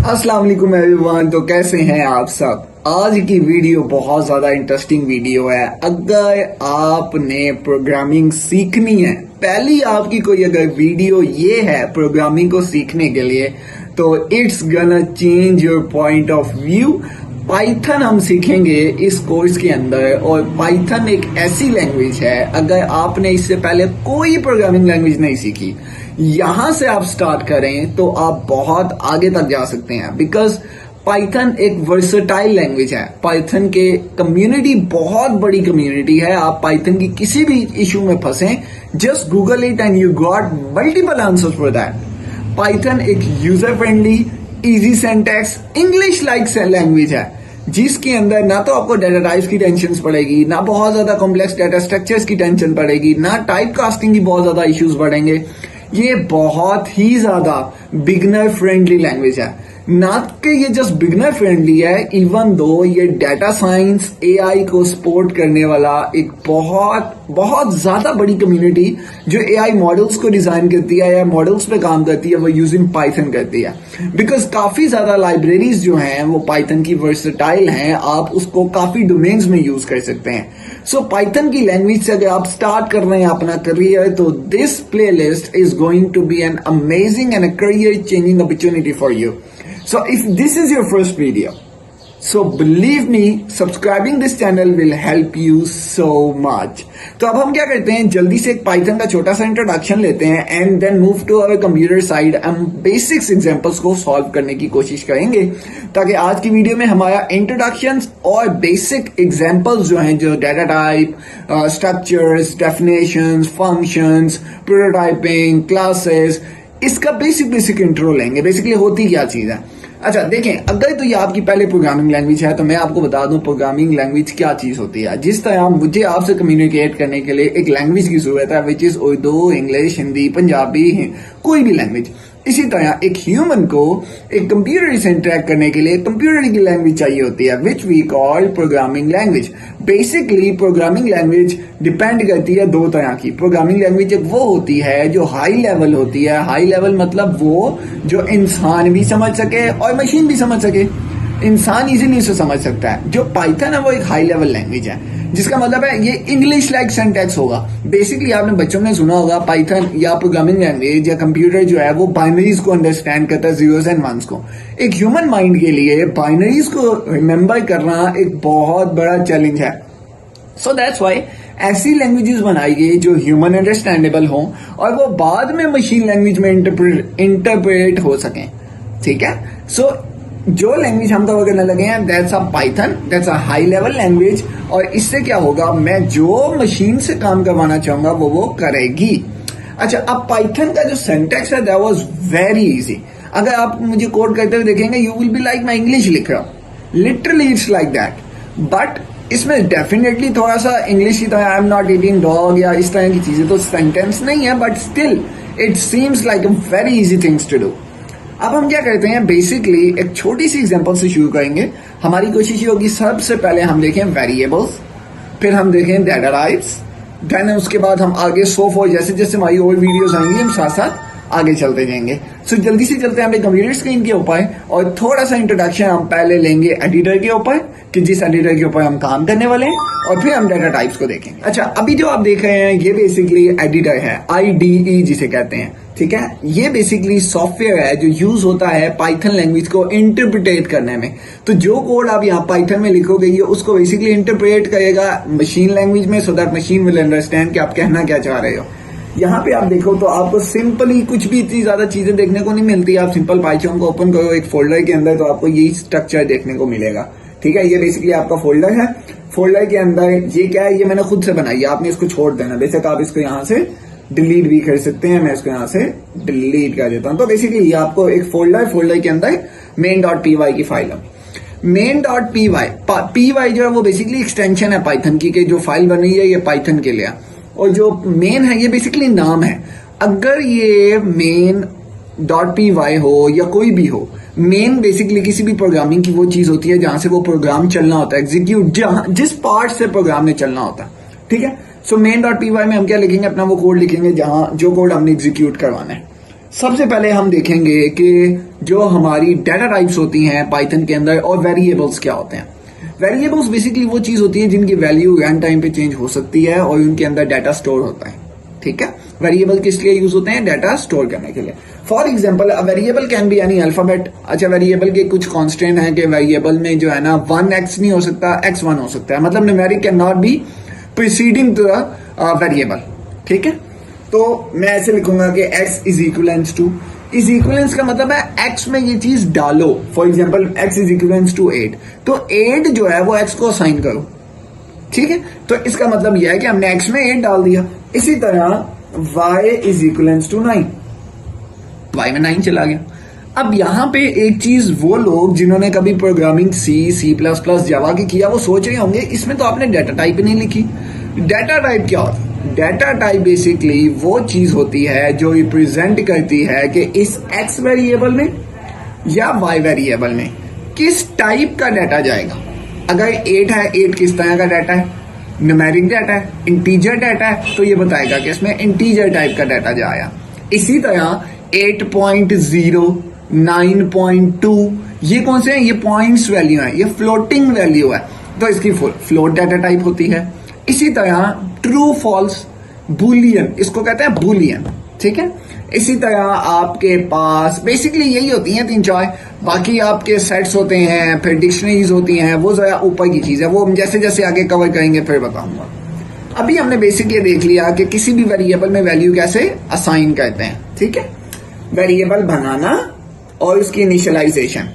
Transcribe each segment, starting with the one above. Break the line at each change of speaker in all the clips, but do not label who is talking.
अस्सलाम वालेकुम एवरीवन। तो कैसे हैं आप सब। आज की वीडियो बहुत ज्यादा इंटरेस्टिंग वीडियो है। अगर आपने प्रोग्रामिंग सीखनी है, पहली आपकी कोई अगर वीडियो ये है प्रोग्रामिंग को सीखने के लिए, तो it's gonna change your point of view. Python हम सीखेंगे इस कोर्स के अंदर, और पाइथन एक ऐसी लैंग्वेज है, अगर आपने इससे पहले कोई प्रोग्रामिंग लैंग्वेज नहीं सीखी, यहां से आप स्टार्ट करें तो आप बहुत आगे तक जा सकते हैं। बिकॉज पाइथन एक वर्सेटाइल लैंग्वेज है। पाइथन के कम्युनिटी बहुत बड़ी कम्युनिटी है। आप पाइथन की किसी भी इशू में फंसे, just Google it and you got multiple answers for that. Python एक user friendly, easy syntax, English like language है, जिसके अंदर ना तो आपको डेटा टाइप्स की टेंशन पड़ेगी, ना बहुत ज्यादा कॉम्प्लेक्स डेटा स्ट्रक्चर्स की टेंशन पड़ेगी, ना टाइप कास्टिंग की बहुत ज्यादा इश्यूज बढ़ेंगे। ये बहुत ही ज्यादा बिगनर फ्रेंडली लैंग्वेज है। ना कि ये जस्ट बिगनर फ्रेंडली है, इवन दो ये डेटा साइंस, एआई को सपोर्ट करने वाला एक बहुत बहुत ज्यादा बड़ी कम्युनिटी जो एआई मॉडल्स को डिजाइन करती है या मॉडल्स पे काम करती है, वो यूजिंग पाइथन करती है। बिकॉज काफी ज्यादा लाइब्रेरीज जो हैं वो पाइथन की वर्सेटाइल हैं, आप उसको काफी डोमेन्स में यूज कर सकते हैं। सो पाइथन की लैंग्वेज से अगर आप स्टार्ट कर रहे हैं अपना करियर, तो this playlist is going to be an amazing and a career changing opportunity for you. So if this is your first video, so believe me, subscribing this channel will help you so much. तो अब हम क्या करते हैं, जल्दी से एक Python का छोटा सा इंट्रोडक्शन लेते हैं and then move to our computer side. हम बेसिक्स एग्जांपल्स को सॉल्व करने की कोशिश करेंगे, ताकि आज की वीडियो में हमारा इंट्रोडक्शन और बेसिक एग्जांपल्स जो हैं, जो data type, structures, definitions, functions, prototyping, classes, इसका बेसिक इंट्रो लेंगे। बेसिकली होती क्या चीज है। अच्छा देखें, अगर तो ये आपकी पहले प्रोग्रामिंग लैंग्वेज है, तो मैं आपको बता दूं प्रोग्रामिंग लैंग्वेज क्या चीज होती है। जिस तरह मुझे आपसे कम्युनिकेट करने के लिए एक लैंग्वेज की जरूरत है, which is Urdu, English, Hindi, Punjabi, कोई भी लैंग्वेज, इसी तरह एक ह्यूमन को एक कंप्यूटर से इंटरेक्ट करने के लिए कंप्यूटर की लैंग्वेज चाहिए होती है, which we call programming language. Basically programming language depend करती है दो तरह की। प्रोग्रामिंग लैंग्वेज एक वो होती है जो हाई लेवल होती है। हाई लेवल मतलब वो जो इंसान भी समझ सके और मशीन भी समझ सके, इंसान इजीली उसे समझ सकता है। जो पाइथन है वो एक हाई लेवल लैंग्वेज है, जिसका मतलब है ये इंग्लिश लाइक सिंटैक्स होगा। बेसिकली आपने बच्चों ने सुना होगा, पाइथन या प्रोग्रामिंग लैंग्वेज या कंप्यूटर जो है वो बाइनरीज को अंडरस्टैंड करता है, जीरोस एंड वंस को। एक ह्यूमन माइंड के लिए बाइनरीज को रिमेंबर करना एक बहुत बड़ा चैलेंज है। सो दैट्स व्हाई ऐसी लैंग्वेजेस बनाई गई जो ह्यूमन अंडरस्टैंडेबल हो और वो बाद में मशीन लैंग्वेज में इंटरप्रेट हो सकें। ठीक है, सो जो लैंग्वेज हम कवर करने लगे हैं, that's a Python, that's a high level language. और इससे क्या होगा, मैं जो मशीन से काम करवाना चाहूंगा वो करेगी। अच्छा, अब पाइथन का जो सिंटैक्स है दैट वाज वेरी इजी। अगर आप मुझे कोड करते हुए देखेंगे, यू विल बी लाइक मैं इंग्लिश लिख रहा हूं, literally it's like that. But इसमें डेफिनेटली थोड़ा सा इंग्लिश की तरह I am not eating dog या इस तरह की चीजें तो सेंटेंस नहीं है, but still it seems like a very easy things to do. अब हम क्या करते हैं, बेसिकली एक छोटी सी एग्जांपल से शुरू करेंगे। हमारी कोशिश ये होगी, सबसे पहले हम देखें वेरिएबल्स, फिर हम देखें डेटा टाइप्स, देन उसके बाद हम आगे सो फॉर, जैसे जैसे हमारी और वीडियोस आएंगी हम साथ साथ आगे चलते जाएंगे। सो जल्दी से चलते हैं अपने कंप्यूटर स्क्रीन के ऊपर, और थोड़ा सा इंट्रोडक्शन हम पहले लेंगे एडिटर के ऊपर, कि जिस एडिटर के ऊपर हम काम करने वाले हैं, और फिर हम डेटा टाइप्स को देखेंगे। अच्छा, अभी जो आप देख रहे हैं ये बेसिकली एडिटर है, IDE जिसे कहते हैं। ठीक है, ये बेसिकली सॉफ्टवेयर है जो यूज होता है पाइथन लैंग्वेज को इंटरप्रिटेट करने में। तो जो कोड आप यहाँ पाइथन में लिखोगे, ये उसको बेसिकली इंटरप्रेट करेगा मशीन लैंग्वेज में, so that machine will understand कि आप कहना क्या चाह रहे हो। यहाँ पे आप देखो तो आपको सिंपली कुछ भी इतनी ज्यादा चीजें देखने को नहीं मिलती। आप सिंपल पाइथन को ओपन करो एक फोल्डर के अंदर, तो आपको यही स्ट्रक्चर देखने को मिलेगा। ठीक है, ये बेसिकली आपका फोल्डर है। फोल्डर के अंदर ये क्या है, ये मैंने खुद से बनाई है, आपने इसको छोड़ देना। बेशक आप इसको यहाँ से डिलीट भी कर सकते हैं, मैं इसको यहाँ से डिलीट कर देता हूँ। तो बेसिकली ये आपको एक फोल्डर के अंदर main.py की फाइल है। main.py जो है वो बेसिकली एक्सटेंशन है पाइथन की, कि जो फाइल बनी है ये पाइथन के लिए, और जो मेन है ये बेसिकली नाम है। अगर ये main.py हो या कोई भी हो, मेन बेसिकली किसी भी प्रोग्रामिंग की वो चीज होती है जहां से वो प्रोग्राम चलना होता है, एग्जीक्यूट, जिस पार्ट से प्रोग्राम ने चलना होता है। ठीक है, सो main.py में हम क्या लिखेंगे, अपना वो कोड लिखेंगे जहां जो कोड हमने एग्जीक्यूट करवाना है। सबसे पहले हम देखेंगे कि जो हमारी डाटा टाइप्स होती हैं पाइथन के अंदर और वेरिएबल्स क्या होते हैं। वेरिएबल्स बेसिकली वो चीज होती है जिनकी वैल्यू रन टाइम पे चेंज हो सकती है और उनके अंदर डाटा स्टोर होता है। ठीक है, वेरिएबल किस लिए यूज होते हैं? डाटा स्टोर करने के लिए। For example a variable can be any alphabet. अच्छा, वेरिएबल के कुछ कांस्टेंट है कि वेरिएबल में जो है ना 1x नहीं हो सकता, x 1 हो सकता है, मतलब numeric can not be preceding to the variable. ठीक है, तो मैं ऐसे लिखूंगा कि x is equivalence to, is equivalence का मतलब है x में ये चीज डालो। For example x is equivalence to 8, तो 8 जो है वो x को असाइन करो। ठीक है, तो इसका मतलब यह है कि हमने x में 8 डाल दिया। इसी तरह y is equivalence to 9, y में 9 चला गया। अब यहां पे एक चीज वो लोग जिन्होंने कभी programming C plus plus Java की किया वो सोच रहे होंगे इसमें तो आपने डाटा टाइप ही नहीं लिखी। डाटा टाइप क्या होता है? डाटा टाइप बेसिकली वो चीज होती है जो रिप्रेजेंट करती है कि इस x वेरिएबल में या y वेरिएबल में किस टाइप का डाटा जाएगा। अगर 8 है, 8 किस तरह का डाटा है? न्यूमेरिक डाटा है, इंटीजर डाटा है, तो ये बताएगा कि इसमें इंटीजर टाइप का डाटा जाएगा। इसी तरह 8.0, 9.2 ये कौन से हैं? ये पॉइंट्स वैल्यू है, ये फ्लोटिंग वैल्यू है, तो इसकी फ्लोट डाटा टाइप होती है। इसी तरह ट्रू फॉल्स, बुलियन, इसको कहते हैं बुलियन। ठीक है, इसी तरह आपके पास बेसिकली यही होती हैं 3-4, बाकी आपके सेट्स होते हैं, फिर डिक्शनरीज होती हैं, वो जरा ऊपर की चीज है, वो हम जैसे जैसे आगे कवर करेंगे फिर बताऊंगा। अभी हमने बेसिक ये देख लिया कि किसी भी वेरिएबल में वैल्यू कैसे असाइन करते हैं। ठीक है, वेरिएबल बनाना और उसकी इनिशियलाइजेशन।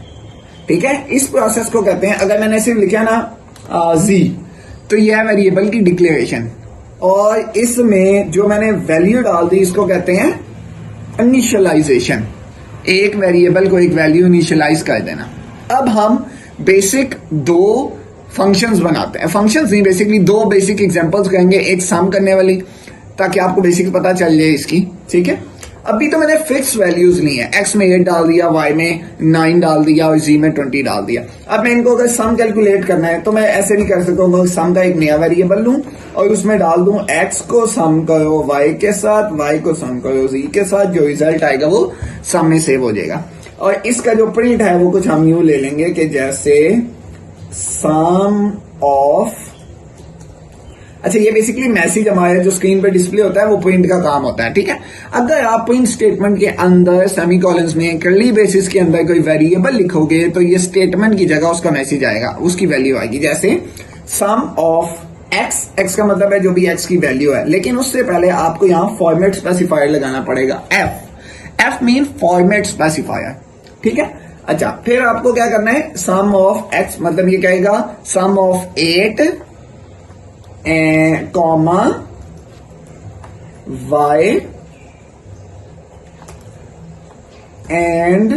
ठीक है, इस प्रोसेस को कहते हैं, अगर मैंने सिर्फ लिखा ना जी, तो यह है वेरिएबल की डिक्लेरेशन, और इसमें जो मैंने वैल्यू डाल दी इसको कहते हैं इनिशियलाइजेशन। एक वेरिएबल को एक वैल्यू इनिशियलाइज कर देना। अब हम बेसिक 2 फंक्शंस बनाते हैं, फंक्शंस नहीं बेसिकली 2 बेसिक एग्जांपल्स करेंगे, एक सम करने वाली ताकि आपको बेसिक पता चल जाए इसकी। ठीक है, अभी तो मैंने फिक्स वैल्यूज ली है, x में 8 डाल दिया, y में 9 डाल दिया और z में 20 डाल दिया। अब मैं इनको अगर सम कैलकुलेट करना है तो मैं ऐसे भी कर सकता हूँ, सम का एक नया वेरिएबल लूं और उसमें डाल दूं x को सम करो y के साथ, y को सम करो z के साथ, जो रिजल्ट आएगा वो सम में सेव हो जाएगा। और इसका जो प्रिंट है वो कुछ हम यूं ले लेंगे कि जैसे सम ऑफ, अच्छा ये बेसिकली मैसेज हमारे जो स्क्रीन पे डिस्प्ले होता है वो प्रिंट का काम होता है। ठीक है, अगर आप प्रिंट स्टेटमेंट के अंदर सेमीकोलंस में कर्ली ब्रेसेस के अंदर कोई वेरिएबल लिखोगे तो ये स्टेटमेंट की जगह उसका मैसेज आएगा, उसकी वैल्यू आएगी। जैसे सम ऑफ x का मतलब है जो भी x की वैल्यू है, लेकिन उससे पहले आपको यहाँ फॉर्मेट स्पेसिफायर लगाना पड़ेगा, f मीन फॉर्मेट स्पेसिफायर। ठीक है, अच्छा फिर आपको क्या करना है, सम ऑफ x मतलब ये कहेगा sum of 8 comma y and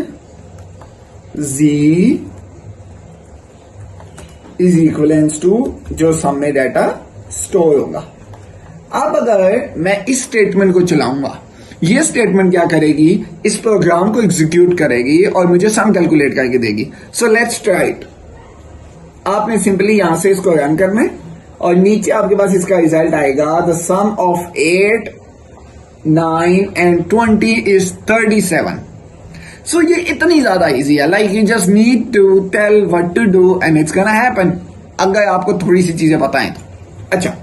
z is equivalence to जो सम में डाटा स्टोर होगा। अब अगर मैं इस स्टेटमेंट को चलाऊंगा, ये स्टेटमेंट क्या करेगी, इस प्रोग्राम को एग्जीक्यूट करेगी और मुझे सम कैलकुलेट करके देगी। So let's try it. आपने सिंपली यहां से इसको रन करना है और नीचे आपके पास इसका रिजल्ट आएगा, the sum of 8, 9 and 20 is 37। So ये इतनी ज्यादा इजी है, like you just need to tell what to do and it's gonna happen, अगर आपको थोड़ी सी चीजें बताएं तो। अच्छा,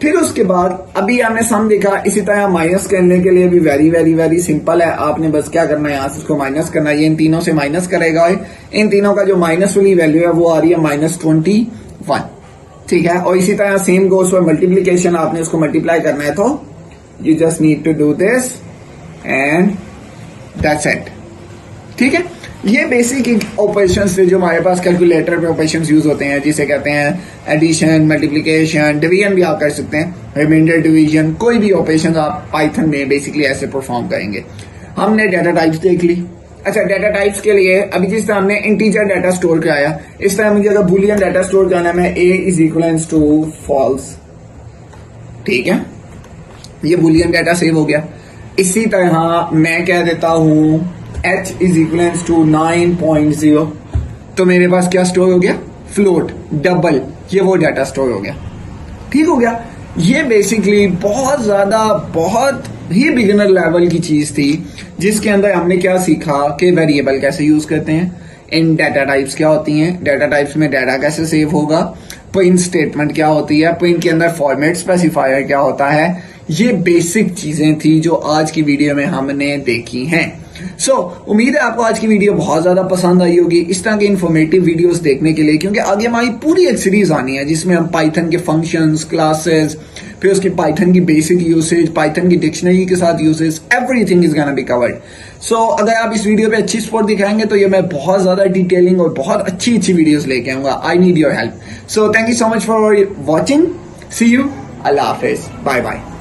फिर उसके बाद अभी हमने सम देखा, इसी तरह माइनस करने के लिए भी वेरी वेरी वेरी सिंपल है। आपने बस क्या करना है, यहां से इसको माइनस करना है, ये इन तीनों से माइनस करेगा, इन तीनों का जो माइनस वाली वैल्यू है वो आ रही है -21। ठीक है, और इसी तरह सेम गोस फॉर मल्टीप्लीकेशन, आपने उसको मल्टीप्लाई करना है तो you just need to do this and that's it. ठीक है, ये बेसिक ऑपरेशंस थे जो हमारे पास कैलकुलेटर पे ऑपरेशंस यूज होते हैं, जिसे कहते हैं एडिशन, मल्टीप्लिकेशन, डिवीजन भी आप कर सकते हैं, रिमाइंडर डिवीजन, कोई भी ऑपरेशन आप पाइथन में बेसिकली ऐसे परफॉर्म करेंगे। हमने डाटा टाइप्स देख ली। अच्छा, डाटा टाइप्स के लिए अभी जिस तरह हमने इंटीजर डाटा स्टोर कराया, इस तरह मुझे अगर बुलियन डाटा स्टोर करना है, मैं a is equivalence to false. ठीक है, ये बुलियन डाटा सेव हो गया। इसी तरह मैं कह देता हूं h इज इक्वलेंस टू 9.0, तो मेरे पास क्या स्टोर हो गया, फ्लोट, डबल, ये वो डाटा स्टोर हो गया। ठीक हो गया, ये बेसिकली बहुत ही बिगिनर लेवल की चीज थी जिसके अंदर हमने क्या सीखा कि वेरिएबल कैसे यूज करते हैं, इन डाटा टाइप्स क्या होती हैं, डाटा टाइप्स में डाटा कैसे सेव होगा, प्रिंट स्टेटमेंट क्या होती है, प्रिंट के अंदर फॉर्मेट स्पेसिफायर क्या होता है। ये बेसिक चीजें थी जो आज की वीडियो में हमने देखी हैं। उम्मीद है आपको आज की वीडियो बहुत ज्यादा पसंद आई होगी इस तरह के इन्फॉर्मेटिव वीडियोस देखने के लिए, क्योंकि आगे हमारी पूरी एक सीरीज आनी है जिसमें हम पाइथन के फंक्शंस, क्लासेस, फिर उसके पाइथन की बेसिक यूसेज, पाइथन की डिक्शनरी के साथ usage, everything is gonna be covered. अगर आप इस वीडियो पे अच्छी सपोर्ट दिखाएंगे तो ये मैं बहुत ज्यादा डिटेलिंग और बहुत अच्छी अच्छी वीडियोस लेके आऊंगा। I need your help. Thank you so much for watching. See you. अल्लाह हाफिज। Bye bye.